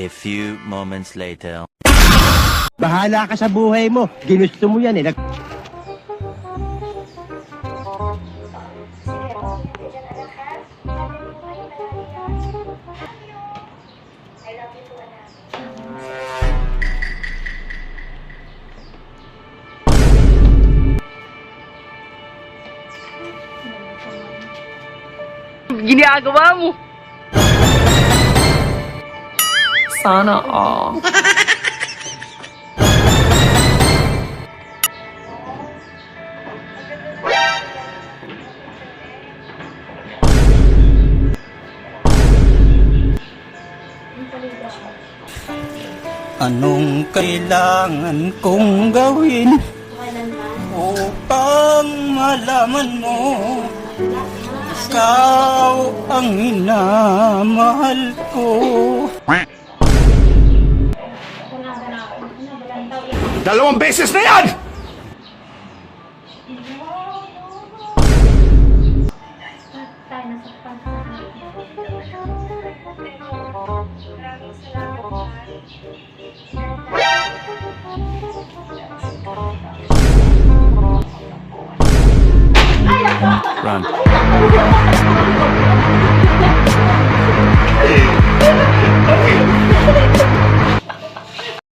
A few moments later. Bahala ka sa buhay mo. Ginusto mo yan eh. Ginagawa mo. Sana all. Anong kailangan kong gawin upang malaman mo ikaw ang minamahal ko? Dalawang beses na yan! Run.